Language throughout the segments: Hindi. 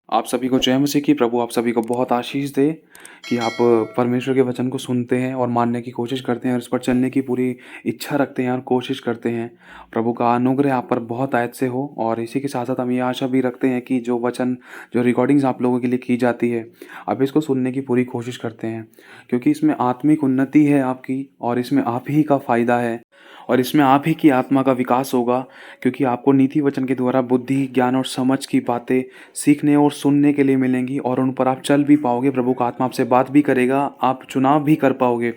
आप सभी को जय मसीह की। प्रभु आप सभी को बहुत आशीष दे कि आप परमेश्वर के वचन को सुनते हैं और मानने की कोशिश करते हैं और इस पर चलने की पूरी इच्छा रखते हैं और कोशिश करते हैं। प्रभु का अनुग्रह आप पर बहुत आयत से हो। और इसी के साथ साथ हम ये आशा भी रखते हैं कि जो वचन जो रिकॉर्डिंग्स आप लोगों के लिए की जाती है, आप इसको सुनने की पूरी कोशिश करते हैं, क्योंकि इसमें आत्मिक उन्नति है आपकी, और इसमें आप ही का फ़ायदा है, और इसमें आप ही की आत्मा का विकास होगा। क्योंकि आपको नीति वचन के द्वारा बुद्धि, ज्ञान और समझ की बातें सीखने और सुनने के लिए मिलेंगी, और उन पर आप चल भी पाओगे। प्रभु का आत्मा आपसे बात भी करेगा, आप चुनाव भी कर पाओगे।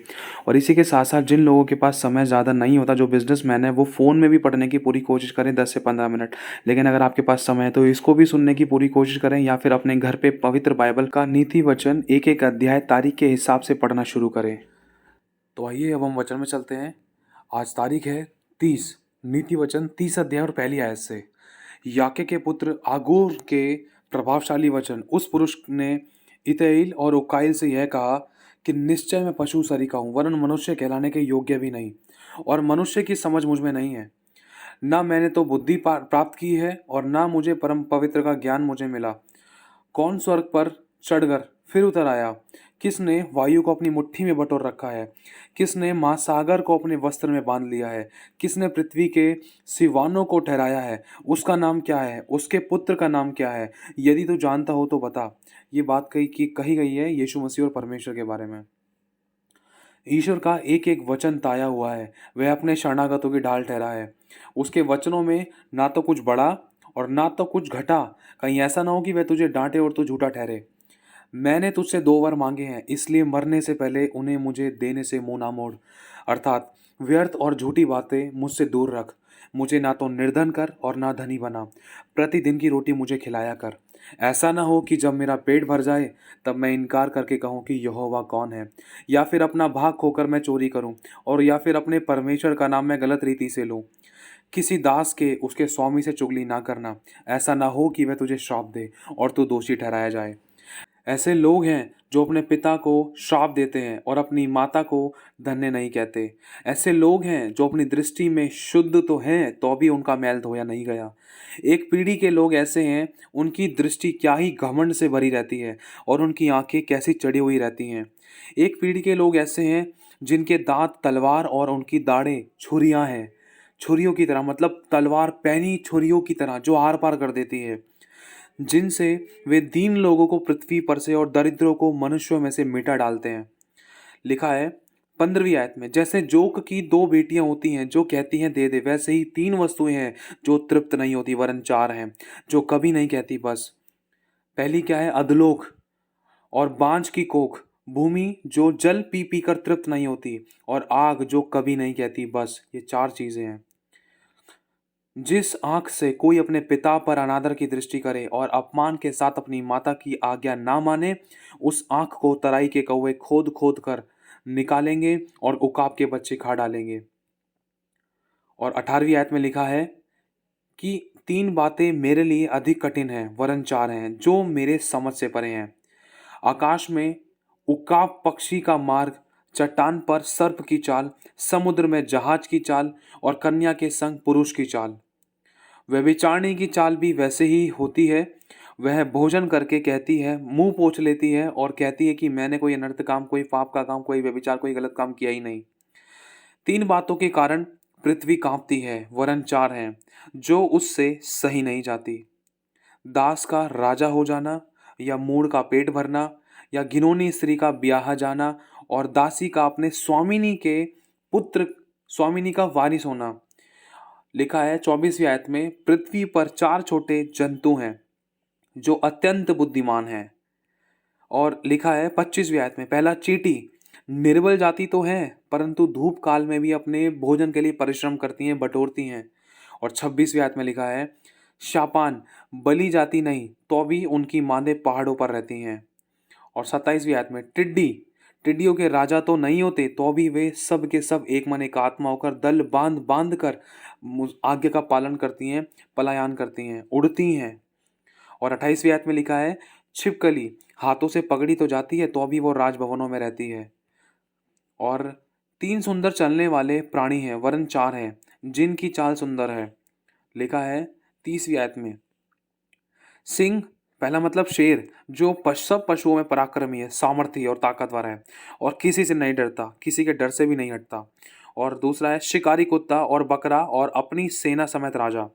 और इसी के साथ साथ जिन लोगों के पास समय ज़्यादा नहीं होता, जो बिजनेसमैन है, वो फ़ोन में भी पढ़ने की पूरी कोशिश करें 10 से 15 मिनट। लेकिन अगर आपके पास समय है तो इसको भी सुनने की पूरी कोशिश करें, या फिर अपने घर पे पवित्र बाइबल का नीति वचन एक एक अध्याय तारीख के हिसाब से पढ़ना शुरू करें। तो आइए अब हम वचन में चलते हैं। आज तारीख है 30, नीति वचन 30 अध्याय और पहली आयत से। याके के पुत्र आगूर के प्रभावशाली वचन। उस पुरुष ने इतैल और उकाइल से यह कहा कि निश्चय मैं पशु सरीखा हूँ, वरन मनुष्य कहलाने के योग्य भी नहीं, और मनुष्य की समझ मुझ में नहीं है। ना मैंने तो बुद्धि प्राप्त की है, और ना मुझे परम पवित्र का ज्ञान मुझे मिला। कौन स्वर्ग पर चढ़कर फिर उतर आया? किसने वायु को अपनी मुट्ठी में बटोर रखा है? किसने महासागर को अपने वस्त्र में बांध लिया है? किसने पृथ्वी के सिवानों को ठहराया है? उसका नाम क्या है? उसके पुत्र का नाम क्या है? यदि तू जानता हो तो बता। ये बात कही गई है यीशु मसीह और परमेश्वर के बारे में। ईश्वर का एक एक वचन ताया हुआ है, वह अपने शरणागतों की ढाल ठहरा है। उसके वचनों में ना तो कुछ बढ़ा और ना तो कुछ घटा। कहीं ऐसा ना हो कि वह तुझे डांटे और तू झूठा ठहरे। मैंने तुझसे 2 वर मांगे हैं, इसलिए मरने से पहले उन्हें मुझे देने से मुंह ना मोड़। अर्थात व्यर्थ और झूठी बातें मुझसे दूर रख। मुझे ना तो निर्धन कर और ना धनी बना। प्रतिदिन की रोटी मुझे खिलाया कर। ऐसा ना हो कि जब मेरा पेट भर जाए तब मैं इनकार करके कहूँ कि यहोवा कौन है, या फिर अपना भाग खोकर मैं चोरी करूँ, और या फिर अपने परमेश्वर का नाम मैं गलत रीति से लूँ। किसी दास के उसके स्वामी से चुगली ना करना। ऐसा ना हो कि वह तुझे श्राप दे और तू दोषी ठहराया जाए। ऐसे लोग हैं जो अपने पिता को श्राप देते हैं और अपनी माता को धन्य नहीं कहते। ऐसे लोग हैं जो अपनी दृष्टि में शुद्ध तो हैं, तो भी उनका मैल धोया नहीं गया। एक पीढ़ी के लोग ऐसे हैं, उनकी दृष्टि क्या ही घमंड से भरी रहती है, और उनकी आंखें कैसी चढ़ी हुई रहती हैं। एक पीढ़ी के लोग ऐसे हैं जिनके दांत तलवार और उनकी दाढ़ें छुरियां हैं। छुरियों की तरह, मतलब तलवार पैनी छुरियों की तरह जो आर पार कर देती है, जिनसे वे दीन लोगों को पृथ्वी पर से और दरिद्रों को मनुष्यों में से मिटा डालते हैं। लिखा है 15वीं आयत में, जैसे जोक की 2 बेटियां होती हैं जो कहती हैं दे दे, वैसे ही 3 वस्तुएं हैं जो तृप्त नहीं होती, वरन 4 हैं जो कभी नहीं कहती बस। पहली क्या है? अधलोक और बांझ की कोख, भूमि जो जल पी पी कर तृप्त नहीं होती, और आग जो कभी नहीं कहती बस। ये 4 चीजें हैं। जिस आंख से कोई अपने पिता पर अनादर की दृष्टि करे और अपमान के साथ अपनी माता की आज्ञा ना माने, उस आंख को तराई के कौवे खोद खोद कर निकालेंगे और उकाब के बच्चे खा डालेंगे। और 18वीं आयत में लिखा है कि 3 बातें मेरे लिए अधिक कठिन हैं, वरन 4 हैं जो मेरे समझ से परे हैं। आकाश में उकाब पक्षी का मार्ग, चट्टान पर सर्प की चाल, समुद्र में जहाज की चाल, और कन्या के संग पुरुष की चाल। व्यभिचारिणी की चाल भी वैसे ही होती है। वह भोजन करके कहती है, मुंह पोंछ लेती है और कहती है कि मैंने कोई अनर्थ काम, कोई पाप का काम, कोई व्यभिचार, कोई गलत काम किया ही नहीं। 3 बातों के कारण पृथ्वी कांपती है, वरन 4 हैं जो उससे सही नहीं जाती। दास का राजा हो जाना, या मूढ़ का पेट भरना, या घिनौनी स्त्री का ब्याह जाना, और दासी का अपने स्वामिनी के पुत्र, स्वामिनी का वारिस होना। लिखा है 24वीं आयत में, पृथ्वी पर 4 छोटे जंतु हैं जो अत्यंत बुद्धिमान हैं। और लिखा है 25वीं आयत में, पहला चींटी। निर्बल जाति तो है, परंतु धूप काल में भी अपने भोजन के लिए परिश्रम करती हैं, बटोरती हैं। और 26वीं आयत में लिखा है, शापान। बली जाति नहीं, तो भी उनकी मांदें पहाड़ों पर रहती हैं। और 27वीं आयत में, टिड्डी। टिड्डियों के राजा तो नहीं होते, तो भी वे सब के सब एक मन एक आत्मा होकर दल बांध बांध कर आज्ञा का पालन करती हैं, पलायन करती हैं, उड़ती हैं। और 28वीं आयत में लिखा है, छिपकली। हाथों से पकड़ी तो जाती है, तो भी वो राजभवनों में रहती है। और 3 सुंदर चलने वाले प्राणी हैं, वरन 4 हैं जिनकी चाल सुंदर है। लिखा है 30वीं आयत में, सिंह पहला मतलब शेर, जो सब पशुओं में पराक्रमी है, सामर्थी और ताकतवर है और किसी से नहीं डरता, किसी के डर से भी नहीं हटता। और दूसरा है शिकारी कुत्ता और बकरा और अपनी सेना समेत राजा।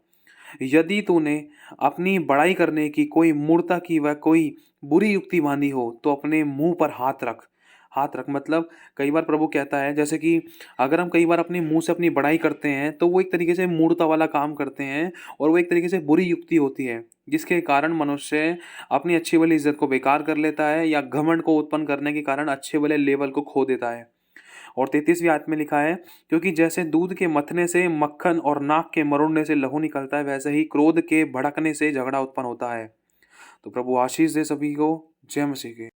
यदि तूने अपनी बड़ाई करने की कोई मूर्ता की व कोई बुरी युक्ति बांधी हो, तो अपने मुंह पर हाथ रख। हाथ रख मतलब कई बार प्रभु कहता है, जैसे कि अगर हम कई बार अपने मुंह से अपनी बड़ाई करते हैं, तो वो एक तरीके से मूर्ता वाला काम करते हैं और वो एक तरीके से बुरी युक्ति होती है, जिसके कारण मनुष्य अपनी अच्छी भली इज्जत को बेकार कर लेता है या घमंड को उत्पन्न करने के कारण अच्छे भले लेवल को खो देता है। और 33वीं आयत में लिखा है, क्योंकि जैसे दूध के मथने से मक्खन और नाक के मरोड़ने से लहू निकलता है, वैसे ही क्रोध के भड़कने से झगड़ा उत्पन्न होता है। तो प्रभु आशीष दे सभी को। जय मसीह की।